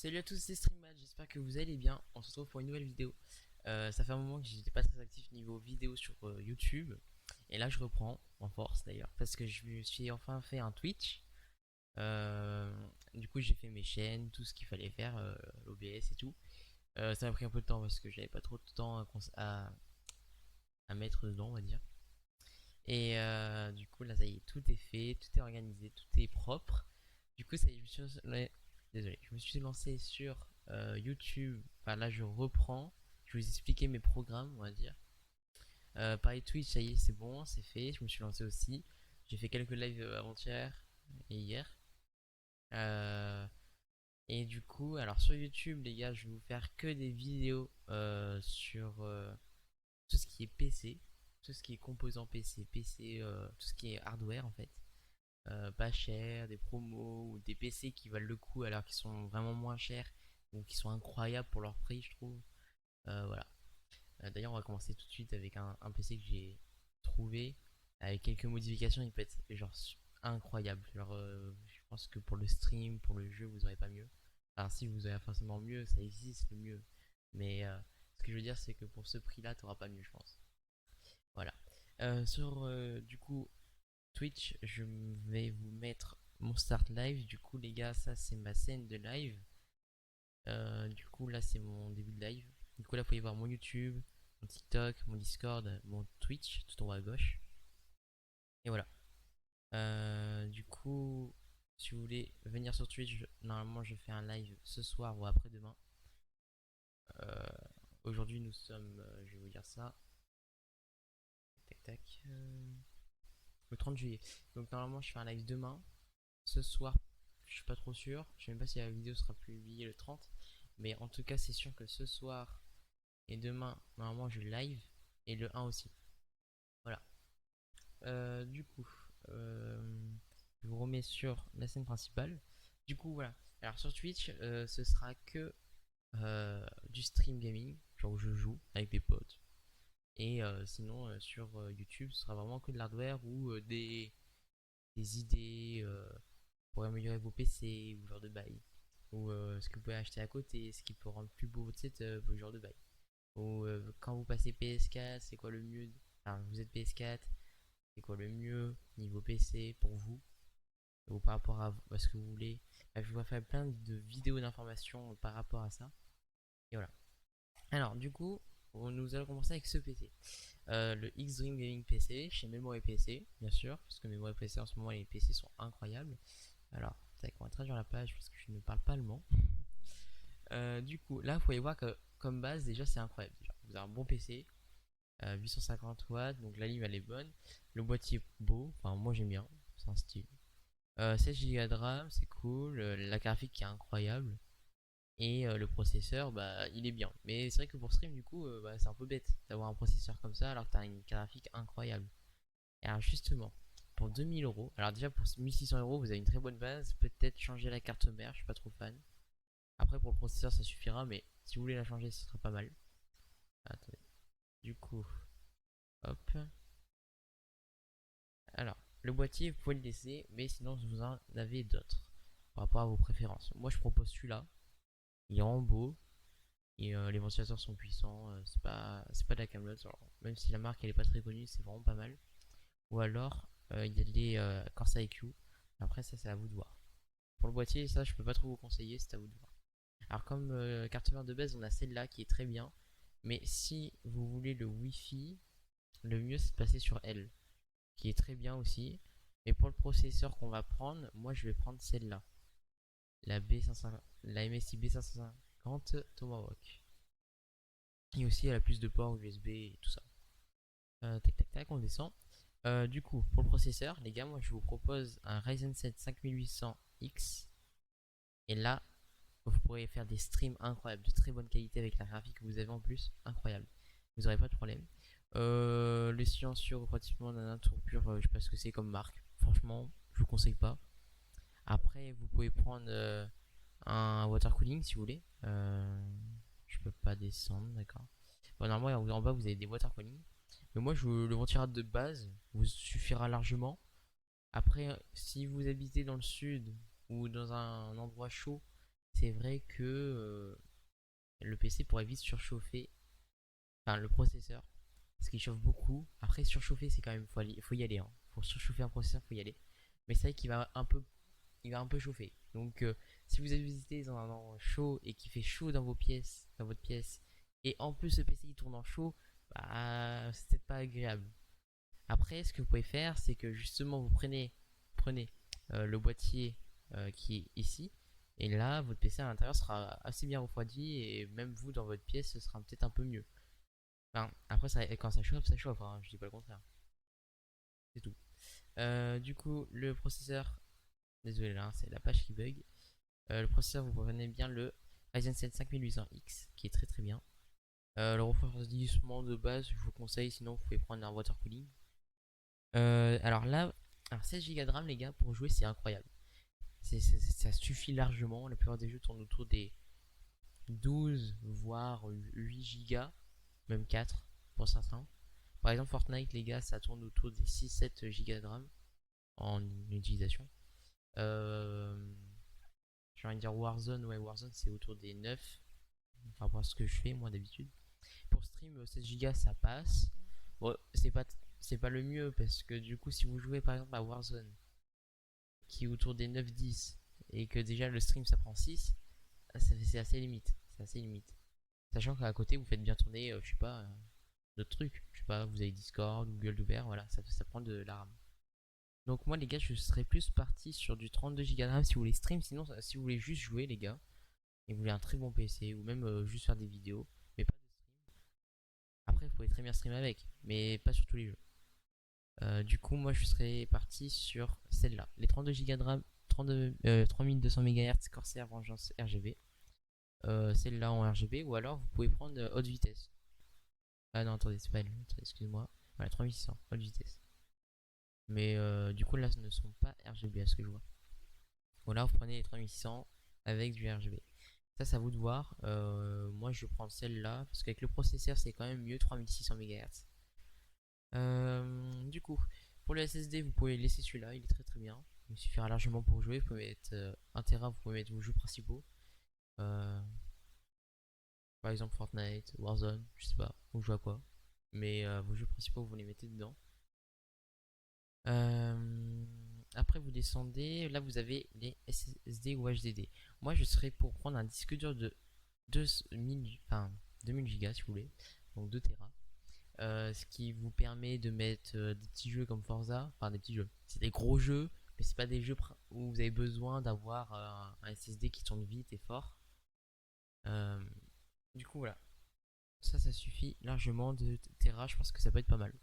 Salut à tous, c'est Streamad, j'espère que vous allez bien. On se retrouve pour une nouvelle vidéo. Ça fait un moment que j'étais pas très actif niveau vidéo sur YouTube. Et là, je reprends en force d'ailleurs, parce que je me suis enfin fait un Twitch. Euh, du coup, j'ai fait mes chaînes, tout ce qu'il fallait faire, l'OBS et tout. Ça m'a pris un peu de temps parce que j'avais pas trop de temps à mettre dedans, on va dire. Et du coup, là, ça y est, tout est fait, tout est organisé, tout est propre. Du coup, ça y est, ouais, désolé, je me suis lancé sur YouTube. Enfin, là, je reprends. Je vais vous expliquer mes programmes, on va dire. Pareil, Twitch, ça y est, c'est bon, c'est fait. Je me suis lancé aussi. J'ai fait quelques lives avant-hier et hier. Euh, et du coup, alors sur YouTube, les gars, je vais vous faire que des vidéos sur tout ce qui est PC, tout ce qui est composant PC, tout ce qui est hardware en fait. Pas cher, des promos ou des PC qui valent le coup alors qu'ils sont vraiment moins chers ou qui sont incroyables pour leur prix, je trouve. Voilà. D'ailleurs, on va commencer tout de suite avec un PC que j'ai trouvé avec quelques modifications. Il peut être genre incroyable. Genre, je pense que pour le stream, pour le jeu, vous aurez pas mieux. Alors, si vous avez forcément mieux, ça existe le mieux. Mais ce que je veux dire, c'est que pour ce prix-là, t'auras pas mieux, je pense. Voilà. Sur du coup Twitch, je vais vous mettre mon start live. Du coup, les gars, ça c'est ma scène de live. Du coup, là c'est mon début de live. Du coup, là, vous pouvez voir mon YouTube, mon TikTok, mon Discord, mon Twitch, tout en haut à gauche. Et voilà. Du coup, si vous voulez venir sur Twitch, normalement, je fais un live ce soir ou après-demain. Euh, Aujourd'hui, nous sommes, je vais vous dire ça. Tac, tac. Le 30 juillet. Donc, normalement, je fais un live demain. Ce soir, je suis pas trop sûr. Je sais même pas si la vidéo sera publiée le 30. Mais en tout cas, c'est sûr que ce soir et demain, normalement, je live. Et le 1 aussi. Voilà. Du coup, je vous remets sur la scène principale. Du coup, voilà. Alors sur Twitch, ce sera que du stream gaming, genre où je joue avec des potes. Et sinon, sur YouTube, ce sera vraiment que de l'hardware ou des idées pour améliorer vos PC ou genre de bail. Ou ce que vous pouvez acheter à côté, ce qui peut rendre plus beau votre setup, ou genre de bail. Ou quand vous passez PS4, c'est quoi le mieux. Enfin, vous êtes PS4, c'est quoi le mieux niveau PC pour vous ou par rapport à ce que vous voulez. Bref, je vais faire plein de vidéos d'informations par rapport à ça. Et voilà. Alors, du coup, nous allons commencer avec ce PC. Le X-Dream Gaming PC chez Memory PC, bien sûr, parce que Memory PC en ce moment, les PC sont incroyables. Alors, tac, on va traduire la page parce que je ne parle pas allemand. Du coup, là, vous pouvez voir que comme base, déjà, c'est incroyable. Déjà, vous avez un bon PC, 850 watts, donc la ligne elle est bonne. Le boîtier est beau, enfin, moi j'aime bien, c'est un style. 16 Go de RAM, c'est cool. La graphique qui est incroyable. Et le processeur, bah, il est bien. Mais c'est vrai que pour stream, du coup, bah, c'est un peu bête d'avoir un processeur comme ça alors que t'as une graphique incroyable. Et alors, justement, pour 2000 euros, alors déjà pour 1600 euros, vous avez une très bonne base. Peut-être changer la carte mère, je suis pas trop fan. Après, pour le processeur, ça suffira, mais si vous voulez la changer, ce sera pas mal. Attendez. Du coup, hop. Alors, le boîtier, vous pouvez le laisser, mais sinon, vous en avez d'autres par rapport à vos préférences. Moi, je propose celui-là. Il est en beau et les ventilateurs sont puissants. C'est pas de la camelote. Même si la marque elle est pas très connue, c'est vraiment pas mal. Ou alors, il y a les Corsa EQ. Après, ça, c'est à vous de voir. Pour le boîtier, ça, je peux pas trop vous conseiller, c'est à vous de voir. Alors, comme carte mère de base, on a celle-là qui est très bien. Mais si vous voulez le Wi-Fi, le mieux c'est de passer sur elle, qui est très bien aussi. Mais pour le processeur qu'on va prendre, moi je vais prendre celle-là, la B550, la MSI B550 Tomahawk. Et aussi elle a plus de ports USB et tout ça. Tac tac tac, on descend. Du coup, pour le processeur, les gars, moi je vous propose un Ryzen 7 5800X. Et là, vous pourrez faire des streams incroyables, de très bonne qualité avec la graphique que vous avez en plus, incroyable. Vous n'aurez pas de problème. Le silencieux pratiquement d'un tour pur, je sais pas ce que c'est comme marque. Franchement, je vous conseille pas. Après, vous pouvez prendre un water cooling si vous voulez. Je peux pas descendre, d'accord. Bon, normalement, en bas, vous avez des water cooling. Mais moi, le ventilateur de base vous suffira largement. Après, si vous habitez dans le sud ou dans un endroit chaud, c'est vrai que le PC pourrait vite surchauffer, enfin le processeur, parce qu'il chauffe beaucoup. Après, surchauffer, c'est quand même, faut y aller, hein. Pour surchauffer un processeur, faut y aller. Mais c'est vrai qu'il va il va un peu chauffer. Donc, si vous avez visité dans un endroit chaud et qu'il fait chaud dans dans votre pièce, et en plus ce PC il tourne en chaud, bah, c'est peut-être pas agréable. Après, ce que vous pouvez faire, c'est que justement, prenez le boîtier qui est ici, et là, votre PC à l'intérieur sera assez bien refroidi, et même vous, dans votre pièce, ce sera peut-être un peu mieux. Enfin, après, quand ça chauffe, hein, je dis pas le contraire. C'est tout. Du coup, le processeur, désolé là, c'est la page qui bug. Le processeur, vous prenez bien le Ryzen 7 5800X, qui est très très bien. Le refroidissement de base, je vous conseille, sinon vous pouvez prendre un water cooling. Alors là, 16 Go de RAM, les gars, pour jouer, c'est incroyable. Ça suffit largement. La plupart des jeux tournent autour des 12 voire 8 Go, même 4 pour certains. Par exemple, Fortnite, les gars, ça tourne autour des 6-7 Go de RAM en utilisation. J'ai envie de dire Warzone, ouais, Warzone c'est autour des 9 par rapport à ce que je fais moi d'habitude. Pour stream, 16 Go ça passe. Bon, c'est pas le mieux parce que du coup, si vous jouez par exemple à Warzone qui est autour des 9-10 et que déjà le stream ça prend 6, c'est assez limite. C'est assez limite. Sachant qu'à côté vous faites bien tourner, je sais pas, d'autres trucs. Je sais pas, vous avez Discord, Google Doubert, voilà, ça prend de la RAM. Donc moi les gars, je serais plus parti sur du 32 Go de RAM si vous voulez stream. Sinon, si vous voulez juste jouer les gars, et vous voulez un très bon PC ou même juste faire des vidéos, mais pas de stream. Après, vous pouvez très bien streamer avec, mais pas sur tous les jeux. Du coup, moi je serais parti sur celle-là, les 32 Go de RAM, 3200 MHz Corsair Vengeance RGB. Celle-là en RGB, ou alors vous pouvez prendre haute vitesse. Ah non, attendez, c'est pas elle, excuse-moi. Voilà, 3600, haute vitesse. Mais du coup, là, ce ne sont pas RGB à ce que je vois. Ou là, vous prenez les 3600 avec du RGB. Ça vous de voir. Moi, je prends celle-là parce qu'avec le processeur, c'est quand même mieux 3600 MHz. Du coup, pour le SSD, vous pouvez laisser celui-là, il est très très bien. Il suffira largement pour jouer. Vous pouvez mettre 1 Tera, vous pouvez mettre vos jeux principaux. Euh, Par exemple Fortnite, Warzone, je sais pas, vous jouez à quoi. Mais vos jeux principaux, vous les mettez dedans. Euh, Après, vous descendez. Là, vous avez les SSD ou HDD. Moi, je serais pour prendre un disque dur de 2000, enfin, 2000 Go si vous voulez. Donc 2 Tera. Ce qui vous permet de mettre des petits jeux comme Forza. Enfin, des petits jeux. C'est des gros jeux, mais c'est pas des jeux où vous avez besoin d'avoir un SSD qui tourne vite et fort. Euh, du coup, voilà. Ça suffit largement de Tera. Je pense que ça peut être pas mal.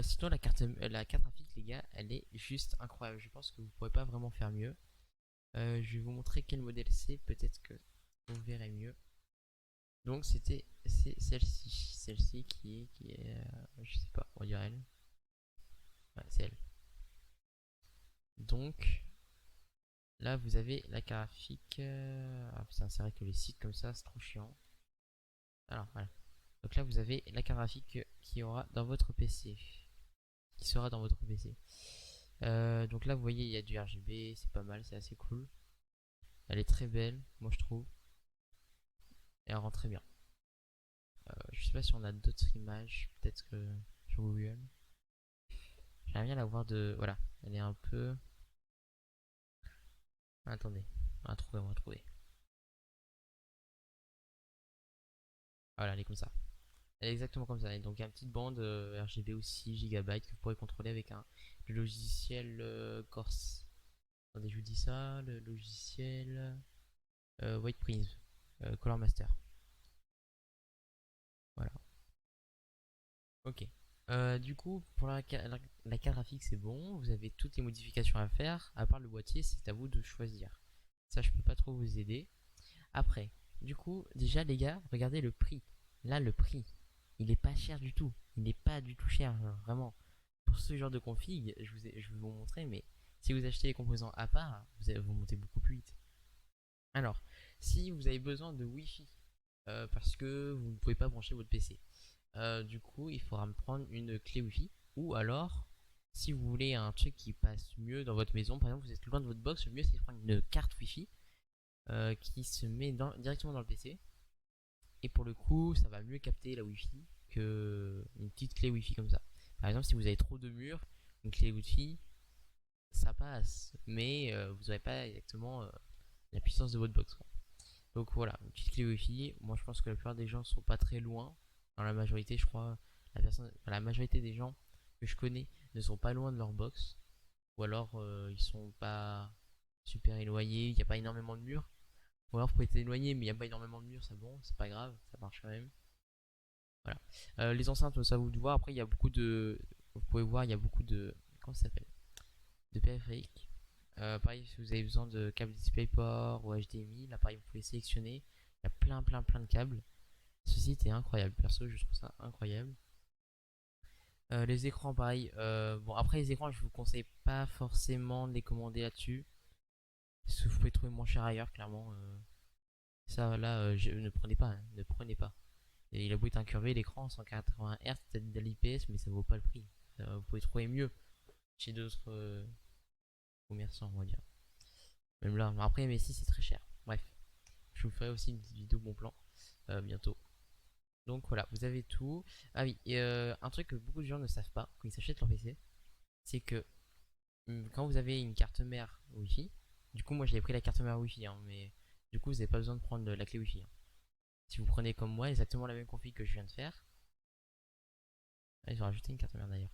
Sinon, la carte graphique, les gars, elle est juste incroyable. Je pense que vous pourrez pas vraiment faire mieux. Je vais vous montrer quel modèle c'est. Peut-être que vous verrez mieux. Donc, c'est celle-ci qui est, je sais pas, on dirait elle. Ouais, c'est elle. Donc, là, vous avez la carte graphique. Ah putain, c'est vrai que les sites comme ça, c'est trop chiant. Alors, voilà. Donc là, vous avez la carte graphique qui aura dans votre PC. Qui sera dans votre PC. Donc là, vous voyez, il y a du RGB, c'est pas mal, c'est assez cool. Elle est très belle, moi je trouve. Et elle rend très bien. Je sais pas si on a d'autres images, peut-être que sur Google. J'aimerais bien la voir de. Voilà, elle est un peu. Attendez, on va trouver. Voilà, elle est comme ça. Elle est exactement comme ça. Et donc il y a une petite bande RGB aussi, gigabytes, que vous pourrez contrôler avec le logiciel Corse. Attendez, je vous dis ça, le logiciel White Prism, Color Master. Voilà. Ok. Du coup, pour la carte graphique, c'est bon. Vous avez toutes les modifications à faire. À part le boîtier, c'est à vous de choisir. Ça, je peux pas trop vous aider. Après, du coup, déjà, les gars, regardez le prix. Là, le prix, il est pas cher du tout. Il n'est pas du tout cher, genre, vraiment. Pour ce genre de config, je vais vous montrer, mais si vous achetez les composants à part, vous montez beaucoup plus vite. Alors, si vous avez besoin de Wi-Fi, parce que vous ne pouvez pas brancher votre PC, du coup, il faudra me prendre une clé Wi-Fi. Ou alors, si vous voulez un truc qui passe mieux dans votre maison, par exemple, vous êtes loin de votre box, le mieux c'est de prendre une carte Wi-Fi. qui se met directement dans le PC. Et pour le coup, ça va mieux capter la Wi-Fi que une petite clé Wi-Fi comme ça. Par exemple, si vous avez trop de murs, une clé Wi-Fi, ça passe, mais vous n'aurez pas exactement la puissance de votre box, quoi. Donc voilà, une petite clé Wi-Fi. Moi, je pense que la plupart des gens sont pas très loin. Dans la majorité, je crois, la majorité des gens que je connais ne sont pas loin de leur box. Ou alors, ils sont pas super éloignés, il n'y a pas énormément de murs. Ou alors, vous pouvez être éloigné, mais il n'y a pas énormément de murs, c'est bon, c'est pas grave, ça marche quand même. Voilà. Les enceintes, ça vous de voir. Après, il y a beaucoup de. Vous pouvez voir, il y a beaucoup de. Comment ça s'appelle? De périphériques. Pareil, si vous avez besoin de câbles DisplayPort ou HDMI, là, pareil, vous pouvez sélectionner. Il y a plein de câbles. Ce site est incroyable. Perso, je trouve ça incroyable. Les écrans, pareil. Bon, après, les écrans, je vous conseille pas forcément de les commander là-dessus. Parce que vous pouvez trouver moins cher ailleurs, clairement. Ça, là, ne prenez pas, hein, ne prenez pas. Et il a beau être incurvé, l'écran 180 Hz, peut-être de l'IPS, mais ça vaut pas le prix. Vous pouvez trouver mieux chez d'autres commerçants, on va dire. Même là, mais après, MSI c'est très cher. Bref, je vous ferai aussi une petite vidéo bon plan bientôt. Donc voilà, vous avez tout. Ah oui, et un truc que beaucoup de gens ne savent pas quand ils s'achètent leur PC, c'est que quand vous avez une carte mère Wi-Fi, du coup, moi j'avais pris la carte mère Wi-Fi, hein, mais du coup, vous n'avez pas besoin de prendre la clé Wi-Fi, hein. Si vous prenez comme moi exactement la même config que je viens de faire, ah, ils ont rajouté une carte mère d'ailleurs.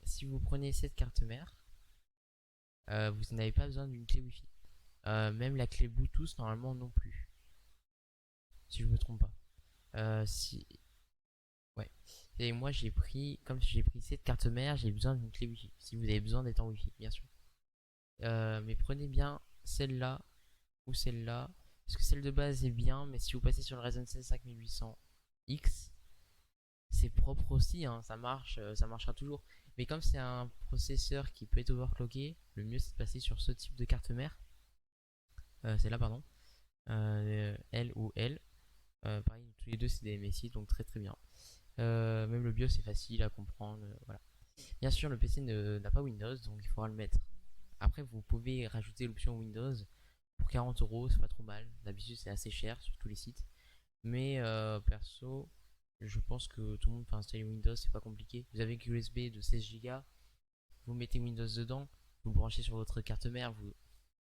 Si vous prenez cette carte mère, vous n'avez pas besoin d'une clé Wi-Fi. Même la clé Bluetooth, normalement, non plus. Si je me trompe pas. Si. Ouais. Et moi, j'ai pris. Comme j'ai pris cette carte mère, j'ai besoin d'une clé Wi-Fi. Si vous avez besoin d'être en Wi-Fi, bien sûr. Mais prenez bien celle-là ou celle-là. Parce que celle de base est bien, mais si vous passez sur le Ryzen 7 5800X, c'est propre aussi, hein, ça marchera toujours. Mais comme c'est un processeur qui peut être overclocké, le mieux c'est de passer sur ce type de carte mère. C'est là, pardon. L ou L. Pareil, tous les deux c'est des MSI, donc très très bien. Même le BIOS c'est facile à comprendre, voilà. Bien sûr, le PC n'a pas Windows, donc il faudra le mettre. Après, vous pouvez rajouter l'option Windows pour 40 €, c'est pas trop mal. D'habitude, c'est assez cher sur tous les sites. Mais perso, je pense que tout le monde peut installer Windows, c'est pas compliqué. Vous avez une USB de 16 Go, vous mettez Windows dedans, vous branchez sur votre carte mère,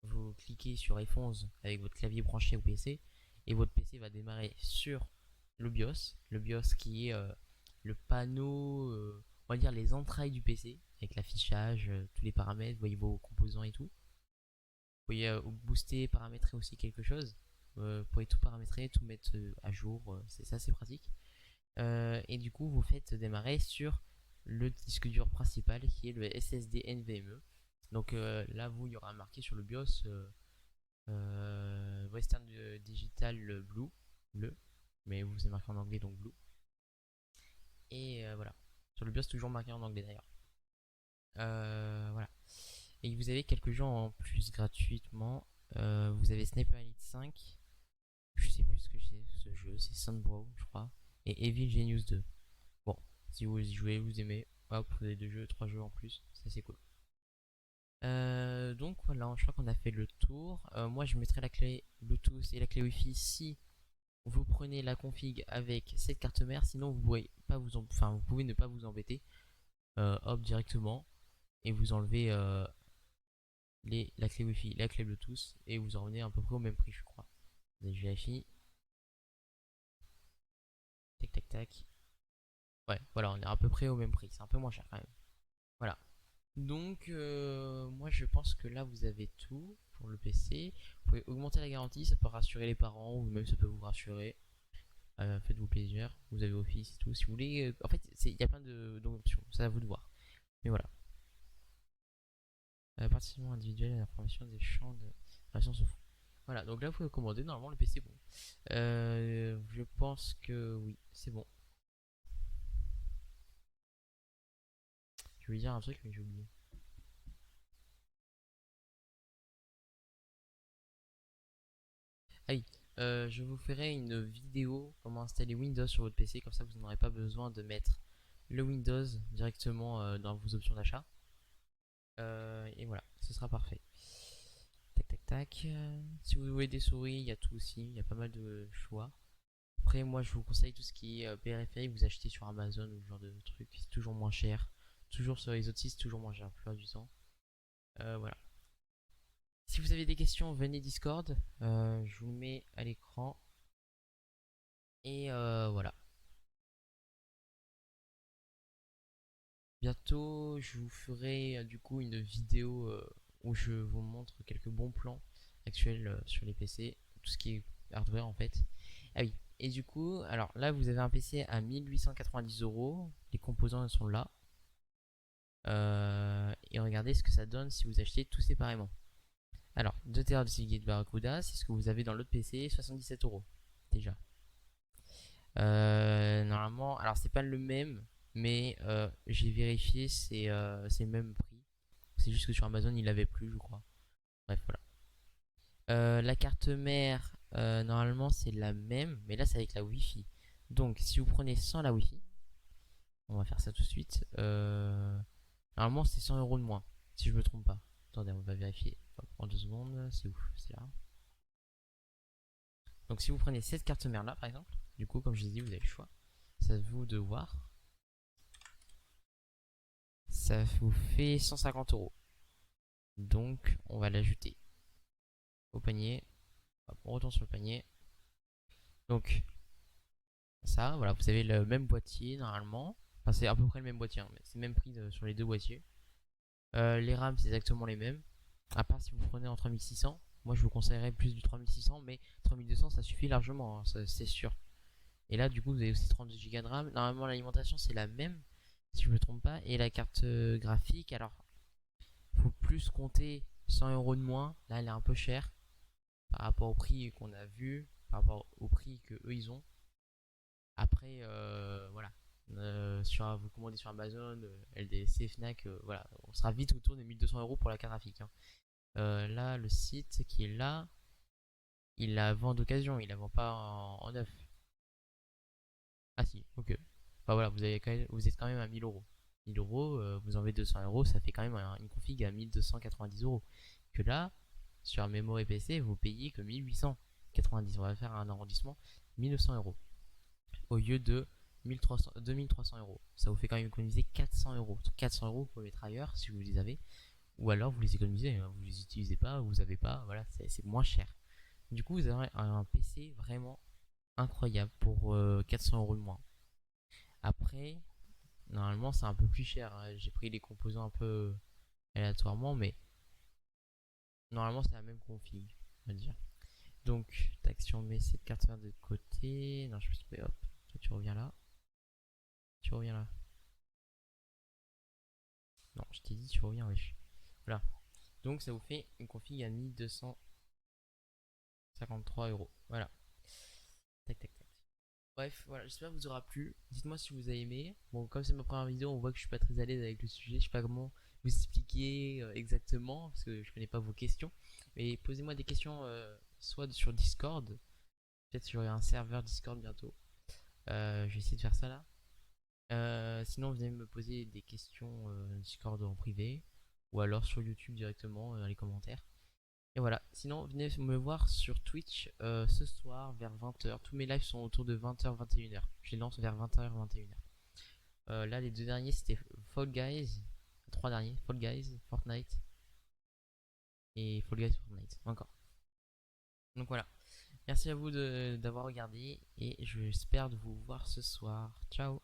vous cliquez sur F11 avec votre clavier branché au PC, et votre PC va démarrer sur le BIOS qui est le panneau, on va dire les entrailles du PC, avec l'affichage, tous les paramètres, vous voyez vos composants et tout. Vous pouvez booster, paramétrer aussi quelque chose. Vous pouvez tout paramétrer, tout mettre à jour, c'est assez pratique. Et du coup, vous faites démarrer sur le disque dur principal qui est le SSD NVMe. Donc là, il y aura marqué sur le BIOS Western Digital bleu, mais vous c'est marqué en anglais donc blue. Et voilà. Sur le BIOS, toujours marqué en anglais d'ailleurs. Voilà. Et vous avez quelques jeux en plus gratuitement. Vous avez Sniper Elite 5. Je sais plus ce que c'est ce jeu, c'est Sandbro, je crois. Et Evil Genius 2. Bon, si vous y jouez, vous aimez. Hop, vous avez 2 jeux, 3 jeux en plus, ça c'est cool. Donc voilà, je crois qu'on a fait le tour. Moi je mettrai la clé Bluetooth et la clé Wi-Fi si vous prenez la config avec cette carte mère. Sinon vous pouvez pas vous pouvez ne pas vous embêter. Hop directement et vous enlevez la clé Wi-Fi, la clé Bluetooth et vous en revenez à peu près au même prix, je crois. Je vérifie. Tac tac tac. Ouais, voilà, on est à peu près au même prix. C'est un peu moins cher quand même. Voilà. Donc, moi je pense que là vous avez tout pour le PC. Vous pouvez augmenter la garantie, ça peut rassurer les parents ou même ça peut vous rassurer. Faites-vous plaisir. Vous avez Office et tout. Si vous voulez, en fait, il y a plein d'options. C'est à vous de voir. Mais voilà. Partition individuelle, l'information des champs de. Ah, on s'en fout. Voilà, donc là vous pouvez commander. Normalement le PC est bon. Je pense que oui, c'est bon. Je voulais dire un truc mais j'ai oublié. Ah oui, je vous ferai une vidéo comment installer Windows sur votre PC, comme ça vous n'aurez pas besoin de mettre le Windows directement dans vos options d'achat. Et voilà, ce sera parfait. Tac tac. tac, tac. Si vous voulez des souris, il y a tout aussi. Il y a pas mal de choix. Après, moi, je vous conseille tout ce qui est périphérique. Vous achetez sur Amazon ou ce genre de truc. C'est toujours moins cher. Toujours sur les autres sites, c'est toujours moins cher la plupart du temps. Voilà. Si vous avez des questions, venez Discord. Je vous le mets à l'écran. Et voilà. Bientôt, je vous ferai du coup une vidéo où je vous montre quelques bons plans actuels sur les PC, tout ce qui est hardware en fait. Ah oui, et du coup, alors là vous avez un PC à 1890 €, les composants sont là. Et regardez ce que ça donne si vous achetez tout séparément. Alors, 2 Tera de Seagate Barracuda, c'est ce que vous avez dans l'autre PC, 77 € déjà. Normalement, alors c'est pas le même, mais j'ai vérifié, c'est le même prix. C'est juste que sur Amazon il avait plus, je crois. Bref, voilà. La carte mère, normalement c'est la même, mais là c'est avec la Wi-Fi. Donc si vous prenez sans la Wi-Fi, on va faire ça tout de suite. Normalement c'est 100 € de moins, si je me trompe pas. Attendez, on va vérifier. Hop, en 2 secondes, c'est où? C'est là. Donc si vous prenez cette carte mère là par exemple, du coup comme je l'ai dit, vous avez le choix. Ça vous de voir. Ça vous fait 150 €. Donc on va l'ajouter au panier. Hop, on retourne sur le panier. Donc ça, voilà, vous avez le même boîtier normalement. Enfin, c'est à peu près le même boîtier, hein, mais c'est le même prix sur les deux boîtiers. Les RAM, c'est exactement les mêmes. À part si vous prenez en 3600. Moi, je vous conseillerais plus du 3600, mais 3200, ça suffit largement, hein, c'est sûr. Et là, du coup, vous avez aussi 32 Go de RAM. Normalement, l'alimentation, c'est la même, si je me trompe pas. Et la carte graphique, alors, faut plus compter 100 € de moins. Là, elle est un peu chère par rapport au prix qu'on a vu, par rapport au prix que eux ils ont. Après, voilà. Vous commandez sur Amazon, LDC, Fnac, voilà, on sera vite autour de 1200 € pour la carte graphique, hein. Là, le site qui est là, il la vend d'occasion, il la vend pas en neuf. Ah si, ok. Bah voilà, vous êtes quand même à 1000 €. 1000 €, vous enlevez 200 €, ça fait quand même une config à 1290 €. Que là, sur un memory PC, vous payez que 1890. On va faire un arrondissement, 1900 € au lieu de 1300, 2300 €. Ça vous fait quand même économiser 400 €. 400 € vous pouvez mettre ailleurs si vous les avez, ou alors vous les économisez, hein, vous les utilisez pas, vous avez pas, voilà, c'est moins cher. Du coup, vous aurez un PC vraiment incroyable pour 400 € de moins. Après, normalement, c'est un peu plus cher, hein. J'ai pris les composants un peu aléatoirement, mais normalement, c'est la même config, on va dire. Donc, tac, si on met cette carte de côté, non, je peux se hop, toi tu reviens là, tu reviens là. Non, je t'ai dit, tu reviens, wesh. Voilà. Donc, ça vous fait une config à 1253 €. Voilà. Tac, tac, tac. Bref, voilà, j'espère que vous aura plu. Dites-moi si vous avez aimé. Bon, comme c'est ma première vidéo, on voit que je suis pas très à l'aise avec le sujet. Je sais pas comment vous expliquer exactement, parce que je connais pas vos questions. Mais posez-moi des questions, soit sur Discord. Peut-être j'aurai un serveur Discord bientôt. Je vais essayer de faire ça là. Sinon, venez me poser des questions Discord en privé. Ou alors sur YouTube directement dans les commentaires. Et voilà, sinon venez me voir sur Twitch ce soir vers 20h. Tous mes lives sont autour de 20h, 21h. Je les lance vers 20h, 21h. Là, les deux derniers c'était Fall Guys. Trois derniers, Fall Guys, Fortnite. Et Fall Guys, Fortnite. Encore. Donc voilà. Merci à vous d'avoir regardé. Et j'espère de vous voir ce soir. Ciao.